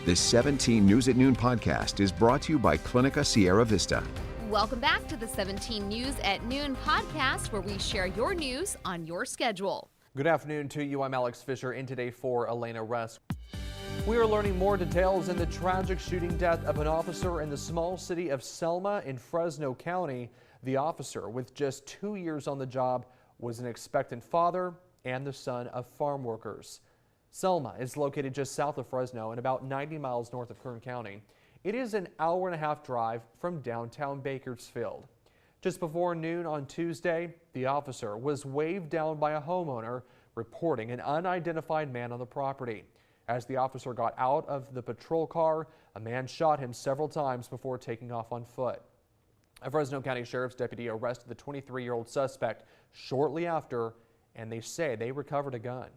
This 17 News at Noon podcast is brought to you by Clinica Sierra Vista. Welcome back to the 17 News at Noon podcast, where we share your news on your schedule. Good afternoon to you. I'm Alex Fisher, in today for Elena Rusk. We are learning more details in the tragic shooting death of an officer in the small city of Selma in Fresno County. The officer, with just 2 years on the job, was an expectant father and the son of farm workers. Selma is located just south of Fresno and about 90 miles north of Kern County. It is an hour-and-a-half drive from downtown Bakersfield. Just before noon on Tuesday, the officer was waved down by a homeowner reporting an unidentified man on the property. As the officer got out of the patrol car, a man shot him several times before taking off on foot. A Fresno County Sheriff's deputy arrested the 23-year-old suspect shortly after, and they say they recovered a gun.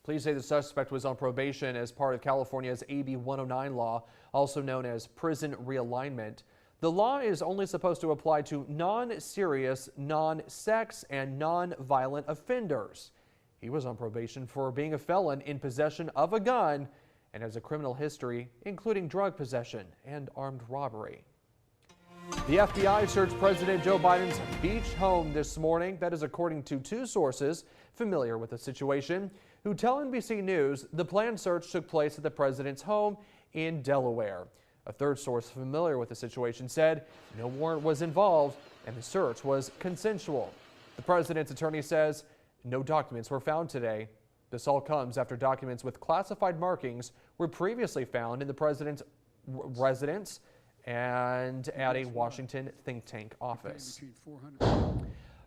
Police say the suspect was on probation as part of California's AB 109 law, also known as prison realignment. The law is only supposed to apply to non-serious, non-sex, and non-violent offenders. He was on probation for being a felon in possession of a gun and has a criminal history, including drug possession and armed robbery. The FBI searched President Joe Biden's beach home this morning. That is according to two sources familiar with the situation, who tell NBC News the planned search took place at the president's home in Delaware. A third source familiar with the situation said no warrant was involved and the search was consensual. The president's attorney says no documents were found today. This all comes after documents with classified markings were previously found in the president's residence and at a Washington think tank office.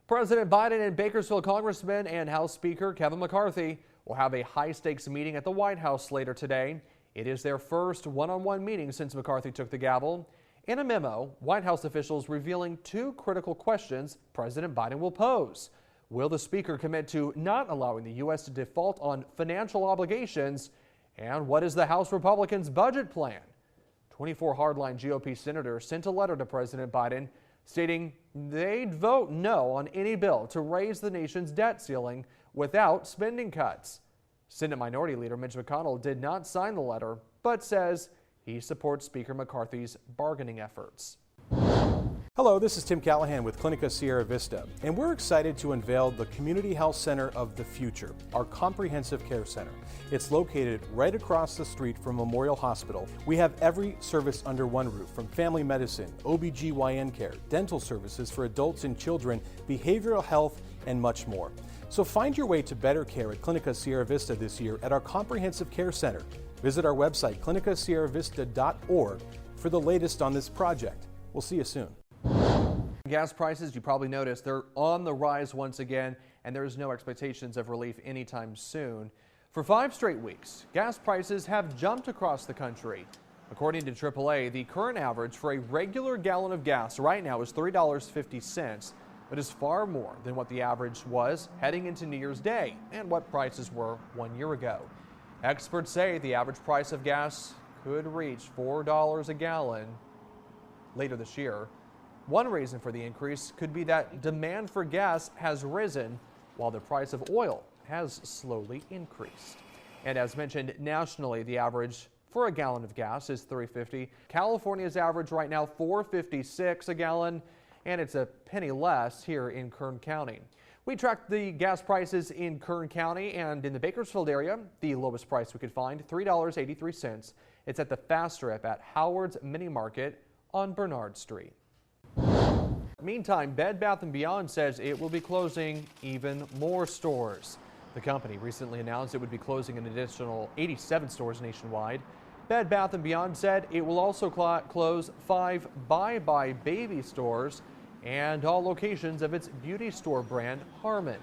President Biden and Bakersfield Congressman and House Speaker Kevin McCarthy will have a high-stakes meeting at the White House later today. It is their first one-on-one meeting since McCarthy took the gavel. In a memo, White House officials revealing two critical questions President Biden will pose. Will the speaker commit to not allowing the U.S. to default on financial obligations? And what is the House Republicans' budget plan? 24 hardline GOP senators sent a letter to President Biden stating they'd vote no on any bill to raise the nation's debt ceiling without spending cuts. Senate Minority Leader Mitch McConnell did not sign the letter, but says he supports Speaker McCarthy's bargaining efforts. Hello, this is Tim Callahan with Clinica Sierra Vista, and we're excited to unveil the Community Health Center of the Future, our comprehensive care center. It's located right across the street from Memorial Hospital. We have every service under one roof, from family medicine, OBGYN care, dental services for adults and children, behavioral health, and much more. So find your way to better care at Clinica Sierra Vista this year at our comprehensive care center. Visit our website, clinicasierravista.org, for the latest on this project. We'll see you soon. Gas prices, you probably noticed, they're on the rise once again, and there's no expectations of relief anytime soon. For 5 straight weeks, gas prices have jumped across the country. According to AAA, the current average for a regular gallon of gas right now is $3.50, but is far more than what the average was heading into New Year's Day and what prices were 1 year ago. Experts say the average price of gas could reach $4 a gallon later this year. One reason for the increase could be that demand for gas has risen while the price of oil has slowly increased. And as mentioned, nationally, the average for a gallon of gas is $3.50. California's average right now $4.56 a gallon, and it's a penny less here in Kern County. We tracked the gas prices in Kern County and in the Bakersfield area. The lowest price we could find, $3.83. It's at the Fast Strip at Howard's Mini Market on Bernard Street. Meantime, Bed Bath & Beyond says it will be closing even more stores. The company recently announced it would be closing an additional 87 stores nationwide. Bed Bath & Beyond said it will also close 5 Bye Baby stores and all locations of its beauty store brand, Harmon.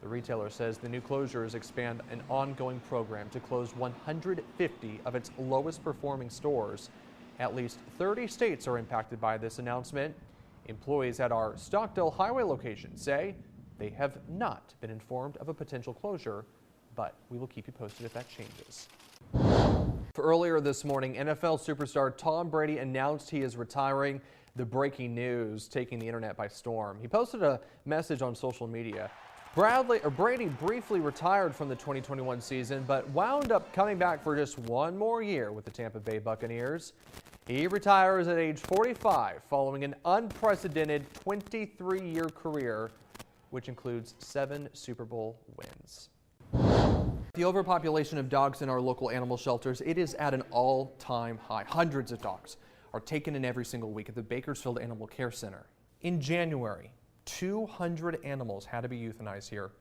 The retailer says the new closures expand an ongoing program to close 150 of its lowest performing stores. At least 30 states are impacted by this announcement. Employees at our Stockdale Highway location say they have not been informed of a potential closure, but we will keep you posted if that changes. For earlier this morning, NFL superstar Tom Brady announced he is retiring. The breaking news taking the internet by storm. He posted a message on social media. Brady briefly retired from the 2021 season, but wound up coming back for just one more year with the Tampa Bay Buccaneers. He retires at age 45 following an unprecedented 23-year career, which includes 7 Super Bowl wins. The overpopulation of dogs in our local animal shelters, it is at an all-time high. Hundreds of dogs are taken in every single week at the Bakersfield Animal Care Center. In January, 200 animals had to be euthanized here,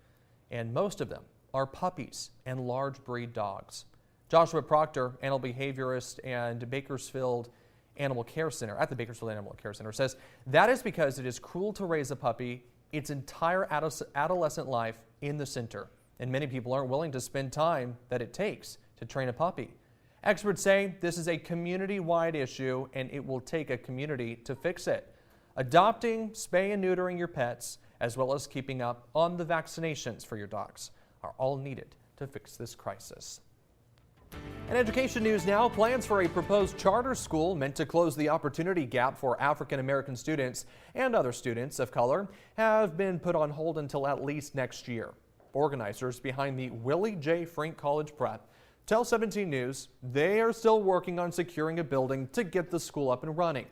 and most of them are puppies and large breed dogs. Joshua Proctor, animal behaviorist and Bakersfield Animal Care Center at the Bakersfield Animal Care Center, says that is because it is cruel to raise a puppy its entire adolescent life in the center, and many people aren't willing to spend time that it takes to train a puppy. Experts say this is a community-wide issue and it will take a community to fix it. Adopting, spay and neutering your pets, as well as keeping up on the vaccinations for your dogs, are all needed to fix this crisis. In education news now, plans for a proposed charter school meant to close the opportunity gap for African American students and other students of color have been put on hold until at least next year. Organizers behind the Willie J. Frank College Prep tell 17 News they are still working on securing a building to get the school up and running.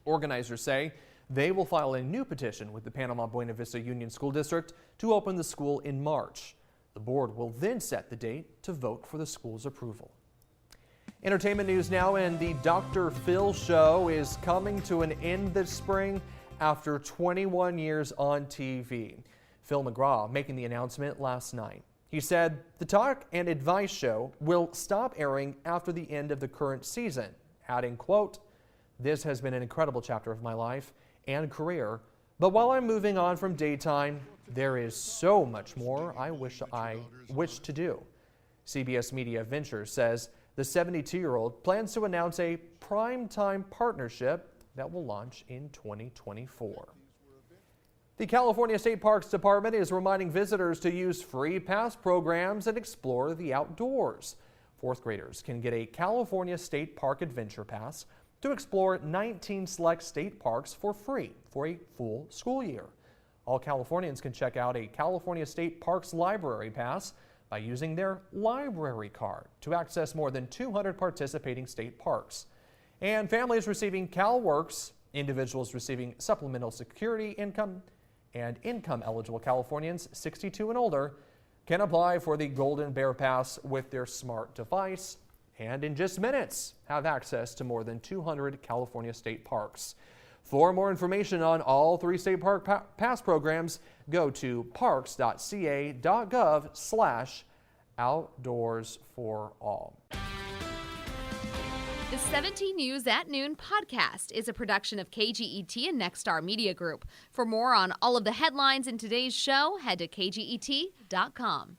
Organizers say they will file a new petition with the Panama Buena Vista Union School District to open the school in March. The board will then set the date to vote for the school's approval. Entertainment news now, and the Dr. Phil show is coming to an end this spring after 21 years on TV. Phil McGraw making the announcement last night. He said the Talk and Advice show will stop airing after the end of the current season, adding, quote, "This has been an incredible chapter of my life and career, but while I'm moving on from daytime, there is so much more I wish to do." CBS Media Ventures says the 72-year-old plans to announce a primetime partnership that will launch in 2024. The California State Parks Department is reminding visitors to use free pass programs and explore the outdoors. Fourth graders can get a California State Park Adventure Pass to explore 19 select state parks for free for a full school year. All Californians can check out a California State Parks Library Pass by using their library card to access more than 200 participating state parks. And families receiving CalWorks, individuals receiving supplemental security income, and income-eligible Californians 62 and older can apply for the Golden Bear Pass with their smart device and in just minutes have access to more than 200 California state parks. For more information on all 3 state park pass programs, go to parks.ca.gov/outdoorsforall. The 17 News at Noon podcast is a production of KGET and Nexstar Media Group. For more on all of the headlines in today's show, head to kget.com.